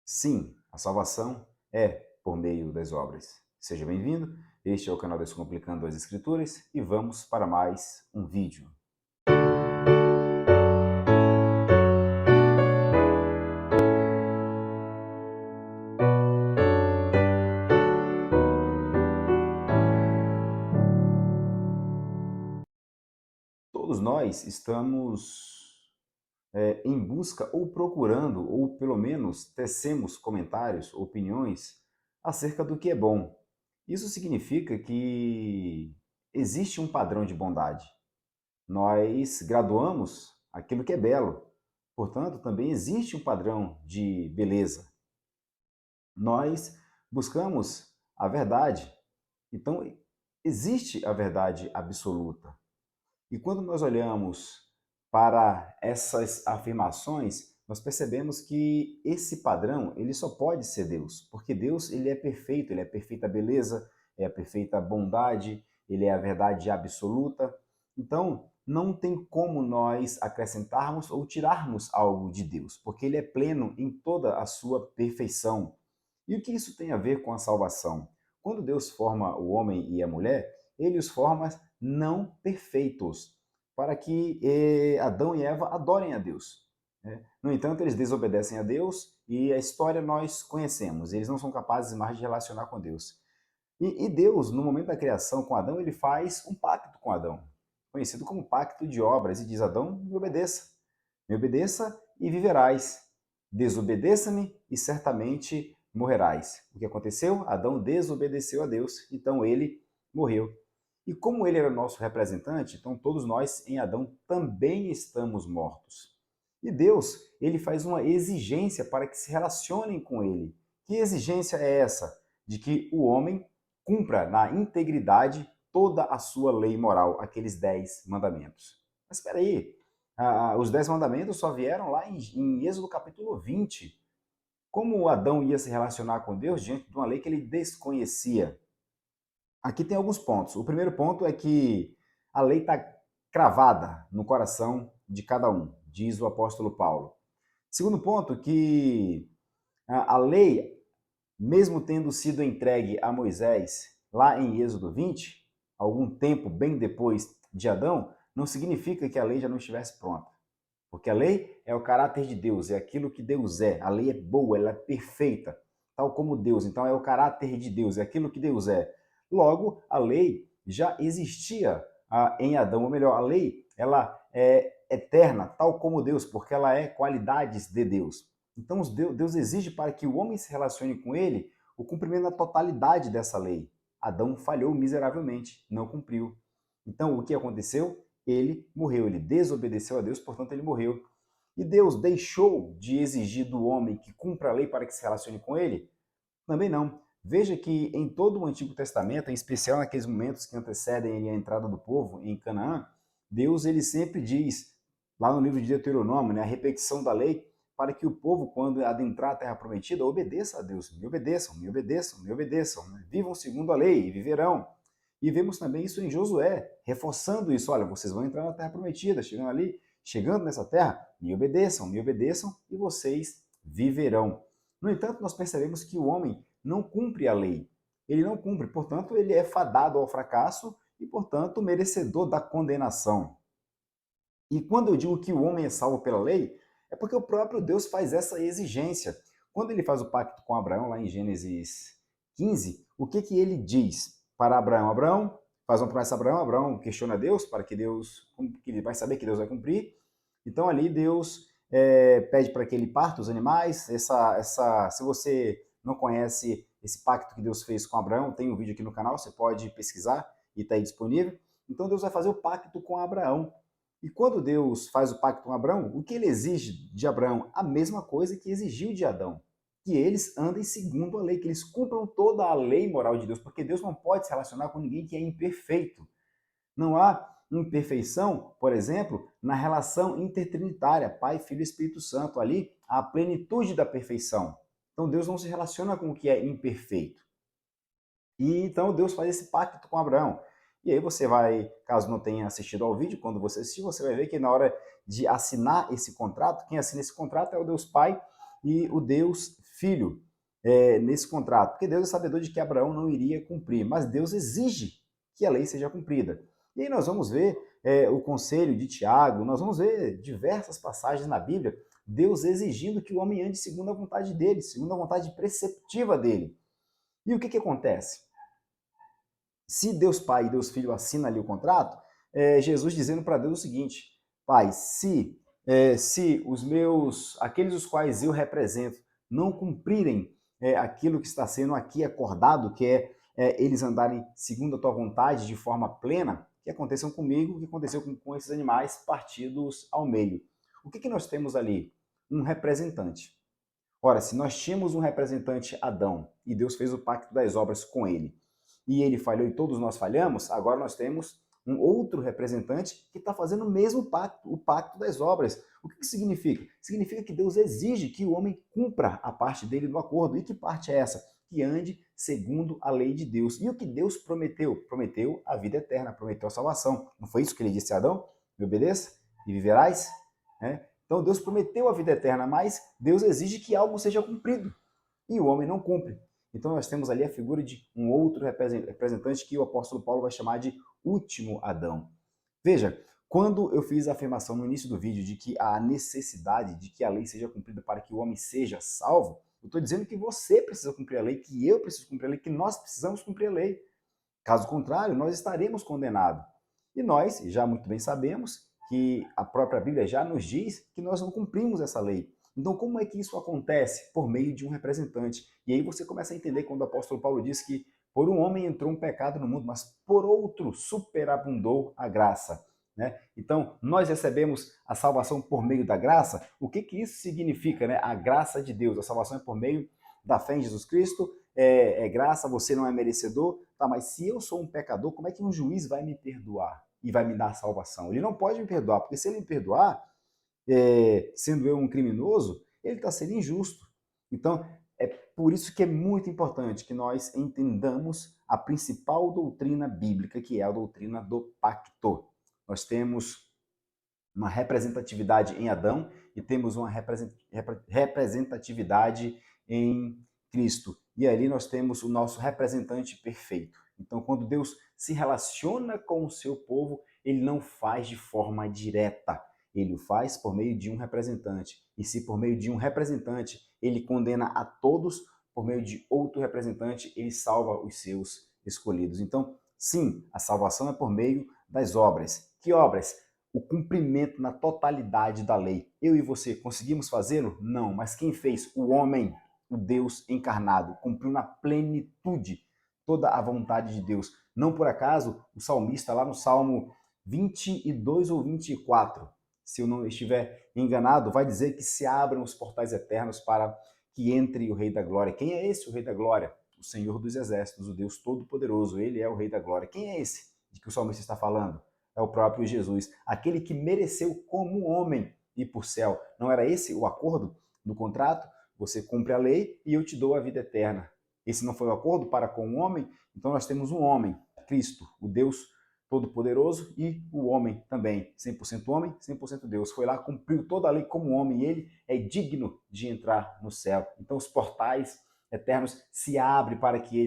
Sim, a salvação é por meio das obras. Seja bem-vindo, este é o canal Descomplicando as Escrituras e vamos para mais um vídeo. Todos nós estamos em busca ou procurando, ou pelo menos tecemos comentários, opiniões acerca do que é bom. Isso significa que existe um padrão de bondade. Nós graduamos aquilo que é belo. Portanto, também existe um padrão de beleza. Nós buscamos a verdade. Então, existe a verdade absoluta. E quando nós olhamos para essas afirmações, nós percebemos que esse padrão, ele só pode ser Deus, porque Deus, ele é perfeito, ele é a perfeita beleza, é a perfeita bondade, ele é a verdade absoluta. Então, não tem como nós acrescentarmos ou tirarmos algo de Deus, porque ele é pleno em toda a sua perfeição. E o que isso tem a ver com a salvação? Quando Deus forma o homem e a mulher, ele os forma não perfeitos, para que Adão e Eva adorem a Deus. Né? No entanto, eles desobedecem a Deus e a história nós conhecemos. Eles não são capazes mais de relacionar com Deus. E Deus, no momento da criação com Adão, ele faz um pacto com Adão, conhecido como pacto de obras, e diz: Adão, me obedeça e viverás. Desobedeça-me e certamente morrerás. O que aconteceu? Adão desobedeceu a Deus, então ele morreu. E como ele era nosso representante, então todos nós em Adão também estamos mortos. E Deus, ele faz uma exigência para que se relacionem com ele. Que exigência é essa? De que o homem cumpra na integridade toda a sua lei moral, aqueles 10 mandamentos. Mas espera aí, os 10 mandamentos só vieram lá em Êxodo capítulo 20. Como Adão ia se relacionar com Deus diante de uma lei que ele desconhecia? Aqui tem alguns pontos. O primeiro ponto é que a lei está cravada no coração de cada um, diz o apóstolo Paulo. Segundo ponto, que a lei, mesmo tendo sido entregue a Moisés lá em Êxodo 20, algum tempo bem depois de Adão, não significa que a lei já não estivesse pronta. Porque a lei é o caráter de Deus, é aquilo que Deus é. A lei é boa, ela é perfeita, tal como Deus. Então é o caráter de Deus, é aquilo que Deus é. Logo, a lei já existia em Adão, ou melhor, a lei ela é eterna, tal como Deus, porque ela é qualidades de Deus. Então Deus exige para que o homem se relacione com ele o cumprimento da totalidade dessa lei. Adão falhou miseravelmente, não cumpriu. Então o que aconteceu? Ele morreu, ele desobedeceu a Deus, portanto ele morreu. E Deus deixou de exigir do homem que cumpra a lei para que se relacione com ele? Também não. Veja que em todo o Antigo Testamento, em especial naqueles momentos que antecedem a entrada do povo em Canaã, Deus ele sempre diz, lá no livro de Deuteronômio, né, a repetição da lei, para que o povo, quando adentrar a terra prometida, obedeça a Deus. Me obedeçam, me obedeçam, me obedeçam. Né? Vivam segundo a lei e viverão. E vemos também isso em Josué, reforçando isso. Olha, vocês vão entrar na terra prometida, chegando ali, chegando nessa terra, me obedeçam e vocês viverão. No entanto, nós percebemos que o homem não cumpre a lei. Ele não cumpre, portanto, ele é fadado ao fracasso e, portanto, merecedor da condenação. E quando eu digo que o homem é salvo pela lei, é porque o próprio Deus faz essa exigência. Quando ele faz o pacto com Abraão, lá em Gênesis 15, o que, que ele diz para Abraão? Abraão faz uma promessa a Abraão, Abraão questiona Deus, para que Deus, que ele vai saber que Deus vai cumprir. Então ali Deus pede para que ele parta os animais. Se você não conhece esse pacto que Deus fez com Abraão, tem um vídeo aqui no canal, você pode pesquisar e está aí disponível. Então Deus vai fazer o pacto com Abraão. E quando Deus faz o pacto com Abraão, o que ele exige de Abraão? A mesma coisa que exigiu de Adão. Que eles andem segundo a lei, que eles cumpram toda a lei moral de Deus, porque Deus não pode se relacionar com ninguém que é imperfeito. Não há imperfeição, por exemplo, na relação intertrinitária, Pai, Filho e Espírito Santo. Ali, há a plenitude da perfeição. Então Deus não se relaciona com o que é imperfeito. E então Deus faz esse pacto com Abraão. E aí você vai, caso não tenha assistido ao vídeo, quando você assistir, você vai ver que na hora de assinar esse contrato, quem assina esse contrato é o Deus Pai e o Deus filho nesse contrato? Porque Deus é sabedor de que Abraão não iria cumprir, mas Deus exige que a lei seja cumprida. E aí nós vamos ver o conselho de Tiago, nós vamos ver diversas passagens na Bíblia, Deus exigindo que o homem ande segundo a vontade dele, segundo a vontade preceptiva dele. E o que acontece? Se Deus Pai e Deus Filho assinam ali o contrato, Jesus dizendo para Deus o seguinte: Pai, se aqueles os quais eu represento, não cumprirem aquilo que está sendo aqui acordado, que eles andarem segundo a tua vontade de forma plena, que aconteçam comigo, o que aconteceu com esses animais partidos ao meio. O que nós temos ali? Um representante. Ora, se nós tínhamos um representante Adão e Deus fez o pacto das obras com ele, e ele falhou e todos nós falhamos, agora nós temos um outro representante que está fazendo o mesmo pacto, o pacto das obras. O que significa? Significa que Deus exige que o homem cumpra a parte dele do acordo. E que parte é essa? Que ande segundo a lei de Deus. E o que Deus prometeu? Prometeu a vida eterna, prometeu a salvação. Não foi isso que ele disse a Adão? Me obedeça e viverás? Então Deus prometeu a vida eterna, mas Deus exige que algo seja cumprido. E o homem não cumpre. Então nós temos ali a figura de um outro representante que o apóstolo Paulo vai chamar de último Adão. Veja, quando eu fiz a afirmação no início do vídeo de que há necessidade de que a lei seja cumprida para que o homem seja salvo, eu estou dizendo que você precisa cumprir a lei, que eu preciso cumprir a lei, que nós precisamos cumprir a lei. Caso contrário, nós estaremos condenados. E nós já muito bem sabemos que a própria Bíblia já nos diz que nós não cumprimos essa lei. Então, como é que isso acontece? Por meio de um representante. E aí você começa a entender quando o apóstolo Paulo diz que por um homem entrou um pecado no mundo, mas por outro superabundou a graça. Então, nós recebemos a salvação por meio da graça. O que isso significa? A graça de Deus. A salvação é por meio da fé em Jesus Cristo. É graça, você não é merecedor. Tá, mas se eu sou um pecador, como é que um juiz vai me perdoar e vai me dar salvação? Ele não pode me perdoar, porque se ele me perdoar, sendo eu um criminoso, ele está sendo injusto. Então, é por isso que é muito importante que nós entendamos a principal doutrina bíblica, que é a doutrina do pacto. Nós temos uma representatividade em Adão e temos uma representatividade em Cristo. E ali nós temos o nosso representante perfeito. Então, quando Deus se relaciona com o seu povo, ele não faz de forma direta. Ele o faz por meio de um representante. E se por meio de um representante ele condena a todos, por meio de outro representante ele salva os seus escolhidos. Então, sim, a salvação é por meio das obras. Que obras? O cumprimento na totalidade da lei. Eu e você conseguimos fazê-lo? Não, mas quem fez? O homem, o Deus encarnado, cumpriu na plenitude toda a vontade de Deus. Não por acaso, o salmista lá no Salmo 22 ou 24, se eu não estiver enganado, vai dizer que se abram os portais eternos para que entre o Rei da Glória. Quem é esse o Rei da Glória? O Senhor dos Exércitos, o Deus Todo-Poderoso. Ele é o Rei da Glória. Quem é esse de que o salmista está falando? É o próprio Jesus, aquele que mereceu como homem ir por céu. Não era esse o acordo do contrato? Você cumpre a lei e eu te dou a vida eterna. Esse não foi o acordo para com o homem? Então nós temos um homem, Cristo, o Deus Todo-Poderoso, e o homem também, 100% homem, 100% Deus. Foi lá, cumpriu toda a lei como homem, e ele é digno de entrar no céu. Então os portais eternos se abrem para que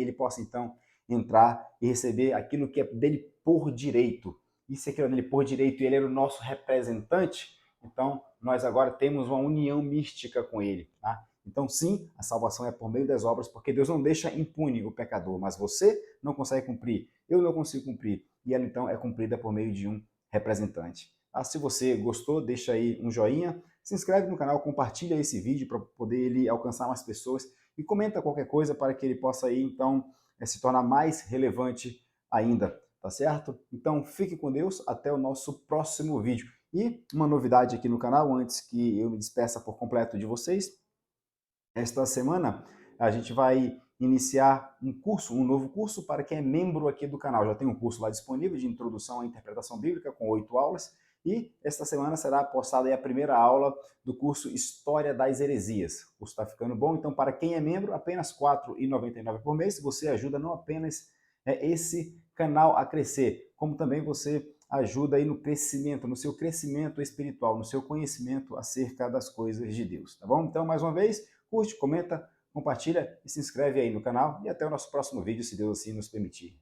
ele possa então entrar e receber aquilo que é dele por direito. E se aquilo é dele por direito e ele era o nosso representante, então nós agora temos uma união mística com ele. Tá? Então, sim, a salvação é por meio das obras, porque Deus não deixa impune o pecador, mas você não consegue cumprir, eu não consigo cumprir, e ela então é cumprida por meio de um representante. Tá? Se você gostou, deixa aí um joinha, se inscreve no canal, compartilha esse vídeo para poder ele alcançar mais pessoas e comenta qualquer coisa para que ele possa aí então se tornar mais relevante ainda, tá certo? Então fique com Deus, até o nosso próximo vídeo. E uma novidade aqui no canal, antes que eu me despeça por completo de vocês, esta semana a gente vai iniciar um novo curso para quem é membro aqui do canal. Já tem um curso lá disponível de introdução à interpretação bíblica com 8 aulas e esta semana será postada aí a primeira aula do curso História das Heresias. O curso está ficando bom, então para quem é membro, apenas R$ 4,99 por mês, você ajuda não apenas esse canal a crescer, como também você ajuda aí no crescimento, no seu crescimento espiritual, no seu conhecimento acerca das coisas de Deus, tá bom? Então, mais uma vez, Curte, comenta, compartilha e se inscreve aí no canal. E até o nosso próximo vídeo, se Deus assim nos permitir.